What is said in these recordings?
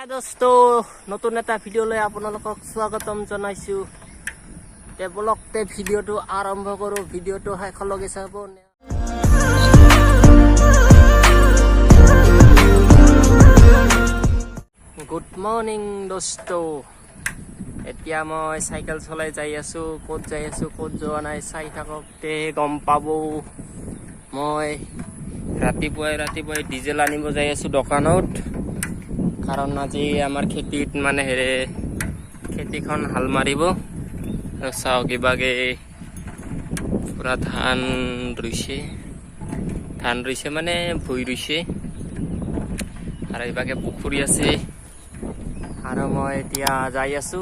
হাই দোস্ত, নতুন এটা ভিডিঅ' লৈ আপোনালোকক স্বাগতম জনাইছো। বলকতে ভিডিঅ'টো আৰম্ভ কৰো। ভিডিঅ'টো শেষলৈকে চাব। গুড মৰ্নিং দোস্ত। এতিয়া মই চাইকেল চলাই যাই আছো। ক'ত যাই আছো ক'ত যোৱা নাই চাই থাকতে গম পাব। মই ৰাতিপুৱাই ডিজেল আনিব যাই আছো দোকানত, কাৰণ আজি আমাৰ খেতিত মানে খেতিখন হাল মাৰিব। চাওক কিবাকে পুৰা ধান ৰুইছে মানে ভুই ৰুইছে, আৰু এইভাগে পুখুৰী আছে। আৰু মই এতিয়া যাই আছো,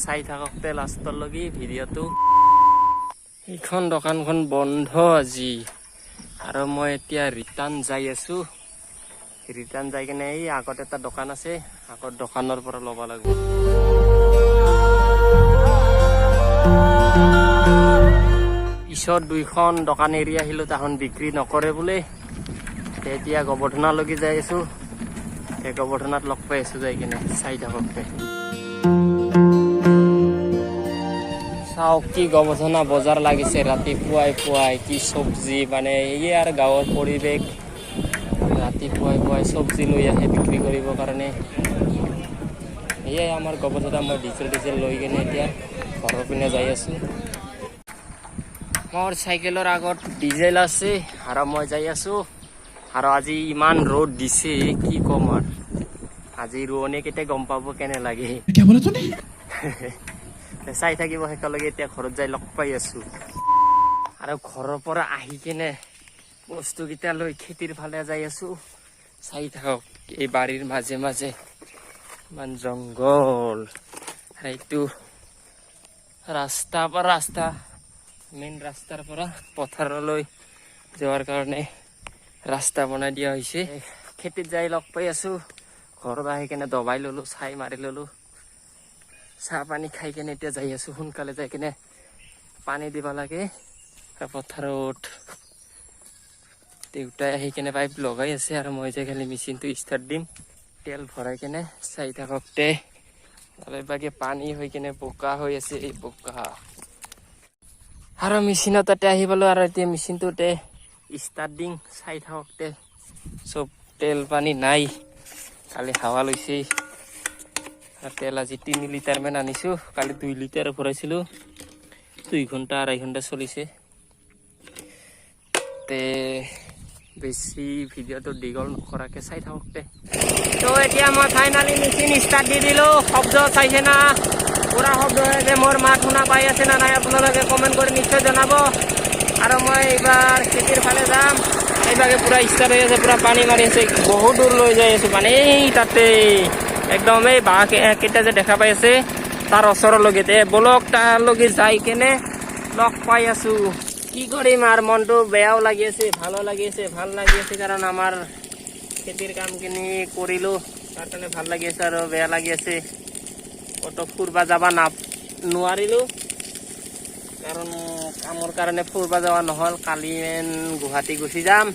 চাই থাকতে লাষ্টলৈকে ভিডিঅ'টো। এইখন দোকানখন বন্ধ আজি, আৰু মই এতিয়া ৰিটাৰ্ণ যাই আছো। ৰিটাৰ্ণ যাই কিনে এই আগত এটা দোকান আছে, আগত দোকানৰ পৰা ল'ব লাগিব। পিছত দুইখন দোকান এৰি আহিলো, তাহন বিক্ৰী নকৰে বোলে। এতিয়া গোবৰ্ধনালৈকে যাই আছো। গোবৰ্ধনাত লগ পাই আছো যাই কিনে, চাই থাকতে। চাওক কি গোবৰ্ধনা বজাৰ লাগিছে ৰাতিপুৱাই কি চব্জি, মানে এই আৰু গাঁৱৰ পৰিৱেশ। ৰাতিপুৱাই চব্জি লৈ আহে বিক্ৰী কৰিবৰ কাৰণে। এয়াই আমাৰ গোবৰ্ধনা। মই ডিজেল লৈ কিনে এতিয়া ঘৰৰ পিনে যাই আছো। মোৰ চাইকেলৰ আগত ডিজেল আছে আৰু মই যাই আছো। আৰু আজি ইমান ৰ'দ দিছে, কি কম আৰু। আজি ৰোৱনী কেতিয়া গম পাব কেনে লাগে। চাই থাকিব শেষলৈকে। এতিয়া ঘৰত যাই লগ পাই আছো। আৰু ঘৰৰ পৰা আহি কিনে বস্তুকেইটা লৈ খেতিৰ ফালে যাই আছো। চাই থাকক, এই বাৰীৰ মাজে মাজে ইমান জংঘল। সেইটো ৰাস্তা মেইন ৰাস্তাৰ পৰা পথাৰলৈ যোৱাৰ কাৰণে ৰাস্তা বনাই দিয়া হৈছে। খেতিত যাই লগ পাই আছো। ঘৰত আহি কেনে দবাই ললো, চাই মাৰি ললো, চাহ পানী খাই কেনে এতিয়া যাই আছো। সোনকালে যাই কিনে পানী দিব লাগে পথাৰত। দেউতাই আহি কেনে পাইপ লগাই আছে, আৰু মই যে খালি মেচিনটো ষ্টাৰ্ট দিম। তেল ভৰাই কেনে চাই থাকতে বাকী পানী হৈ কেনে বোকা হৈ আছে। এই বোকা আৰু মেচিনৰ তাতে আহি পালো, আৰু এতিয়া মেচিনটোতে ষ্টাৰ্ট দিম। চাই থাকতে চব তেল পানী নাই, কালি হাৱা লৈছে। তেল আজি 3 লিটাৰ মান আনিছো, কালি 2 লিটাৰ ভৰাইছিলো। 2 ঘণ্টা 2.5 ঘণ্টা চলিছে। বেছি ভিডিঅ'টো দীঘল নকৰাকে চাই থাকতে। তো এতিয়া মই ফাইনালি মেচিন ষ্টাৰ্ট দি দিলো। শব্দ চাইছে না, পুৰা শব্দ হৈ আছে। মোৰ মাত শুনা পাই আছে না নাই আপোনালোকে কমেণ্ট কৰি নিশ্চয় জনাব। আৰু মই এইবাৰ খেতিৰ ফালে যাম। এইভাগে পুৰা ষ্টাৰ্ট হৈ আছে, পুৰা পানী মাৰি আছে। বহুত দূৰ লৈ যাই আছো পানী। এই তাতে একদম এই বাঁহ কেইটা যে দেখা পাই আছে, তাৰ ওচৰলৈকে বলক তাৰলৈকে যাই কেনে লগ পাই আছো। কি কৰিম আৰু, মনটো বেয়াও লাগি আছে, ভালো লাগি আছে। ভাল লাগি আছে কাৰণ আমাৰ খেতিৰ কামখিনি কৰিলো, তাৰ কাৰণে ভাল লাগি আছে। আৰু বেয়া লাগি আছে, ক'তো ফুৰবা যাব নোৱাৰিলো, কাৰণ কামৰ কাৰণে ফুৰবা যোৱা নহ'ল। কালি গুৱাহাটী গুচি যাম,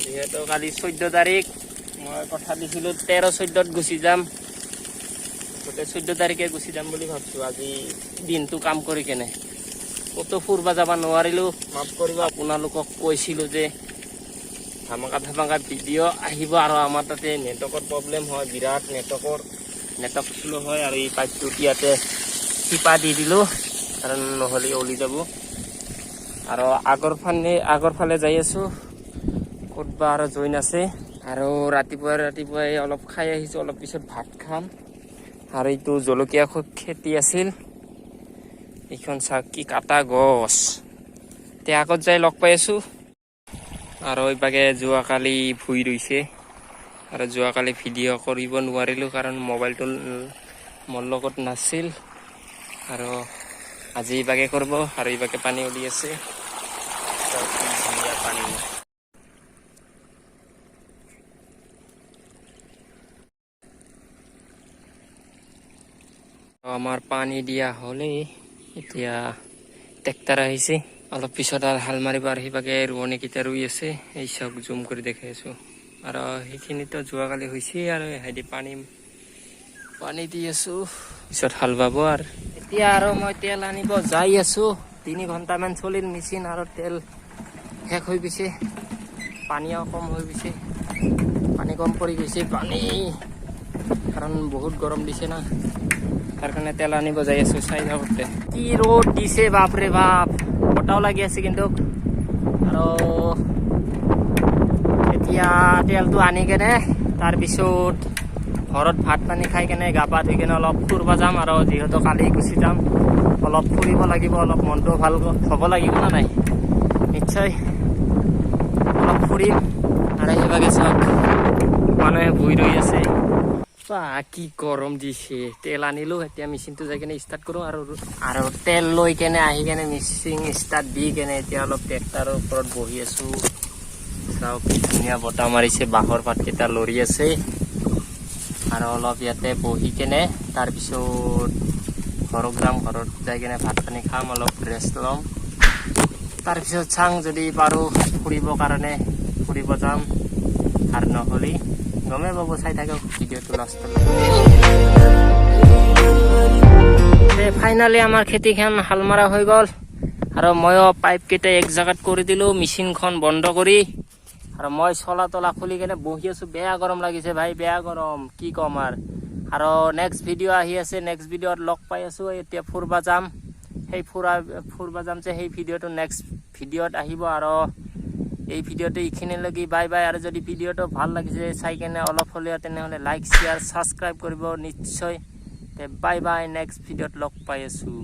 যিহেতু কালি 14 তাৰিখ। মই কথা দিছিলো 13-14ত গুচি যাম। গোটেই 14 তাৰিখে গুচি যাম বুলি ভাবছো। আজি দিনটো কাম কৰি কেনে ক'তো ফুৰবা যাব নোৱাৰিলো। মাফ কৰিব। আপোনালোকক কৈছিলো যে ধামাকা ভিডিঅ' আহিব, আৰু আমাৰ তাতে নেটৱৰ্কৰ প্ৰব্লেম হয়, বিৰাট নেটৱৰ্ক শ্ল' হয়। আৰু এই পাইপটো ইয়াতে টিপা দি দিলো, কাৰণ নহ'লে ওলি যাব। আৰু আগৰ ফালে যাই আছো, ক'তবা আৰু জইন আছে। আৰু ৰাতিপুৱাই অলপ খাই আহিছো, অলপ পিছত ভাত খাম। আৰু এইটো জলকীয়া খেতি আছিল। এইখন চাওক কি কাটা গছ। এতিয়া আগত যাই লগ পাই আছো। আৰু এইভাগে যোৱাকালি ভুই ৰুইছে, আৰু যোৱাকালি ভিডিঅ' কৰিব নোৱাৰিলো কাৰণ মোবাইলটো মোৰ লগত নাছিল। আৰু আজি এইভাগে কৰিব, আৰু এইভাগে পানী উলি আছে। ধুনীয়া পানী। আমাৰ পানী দিয়া হ'লেই, এতিয়া ট্ৰেক্টৰ আহিছে। অলপ পিছত আৰু হাল মাৰিব, আৰু সেইভাগে ৰোৱনীকেইটা ৰুই আছে। এই চব জুম কৰি দেখাই আছো। আৰু সেইখিনিতো যোৱাকালি হৈছে আৰু হেৰি পানী দি আছো পিছত হাল বাব আৰু এতিয়া আৰু মই তেল আনিব যাই আছো 3 ঘণ্টামান চলিল মেচিন আৰু তেল শেষ হৈ গৈছে পানীও কম হৈ গৈছে পানী কম পৰি গৈছে পানী কাৰণ বহুত গৰম দিছে না তাৰ কাৰণে তেল আনিব যাই আছো চাই থাকোঁতে কি ৰ'দ দিছে বাপৰে বাপ বতাহও লাগি আছে কিন্তু আৰু এতিয়া তেলটো আনি কেনে তাৰপিছত ঘৰত ভাত পানী খাই কেনে গা পা ধুই কেনে অলপ ফুৰিব যাম আৰু যিহেতু কালি গুচি যাম অলপ ফুৰিব লাগিব অলপ মনটো ভাল হ'ব লাগিব না নাই নিশ্চয় অলপ ফুৰিম আৰু সেইভাগে চাওক মানুহে বহি ৰৈ আছে কি গৰম দিছে তেল আনিলো এতিয়া মেচিনটো যাই কেনে ষ্টাৰ্ট কৰোঁ আৰু তেল লৈ কেনে আহি কেনে মেচিন ষ্টাৰ্ট দি কেনে এতিয়া অলপ ট্ৰেক্টৰৰ ওপৰত বহি আছো চাওক কি ধুনীয়া বতাহ মাৰিছে বাঁহৰ পাতকেইটা লৰি আছে আৰু অলপ ইয়াতে বহি কেনে তাৰপিছত ঘৰত যাম ঘৰত যাই কেনে ভাত পানী খাম অলপ ৰেষ্ট ল'ম তাৰপিছত চাং যদি পাৰোঁ ফুৰিবৰ কাৰণে ফুৰিব যাম আৰু নহ'লে গমে পাব চাই থাকক ভিডিঅ'টো লাষ্টলৈ ফাইনালি আমাৰ খেতিখন হাল মৰা হৈ গ'ল আৰু ময়ো পাইপকেইটা এক জেগাত কৰি দিলোঁ মেচিনখন বন্ধ কৰি আৰু মই চলা তলা খুলি কেনে বহি আছোঁ বেয়া গৰম লাগিছে ভাই বেয়া গৰম কি ক'ম আৰু নেক্সট ভিডিঅ' আহি আছে নেক্সট ভিডিঅ'ত লগ পাই আছোঁ এতিয়া ফুৰিব যাম সেই ফুৰিব যাম যে সেই ভিডিঅ'টো নেক্সট ভিডিঅ'ত আহিব আৰু এই ভিডিঅ'টো এইখিনিলৈকে বাই বাই আৰু যদি ভিডিঅ'টো ভাল লাগিছে চাই কেনে অলপ হ'লেও তেনেহ'লে লাইক শ্বেয়াৰ ছাবস্ক্ৰাইব কৰিব নিশ্চয় বাই বাই নেক্সট ভিডিঅ'ত লগ পাই আছোঁ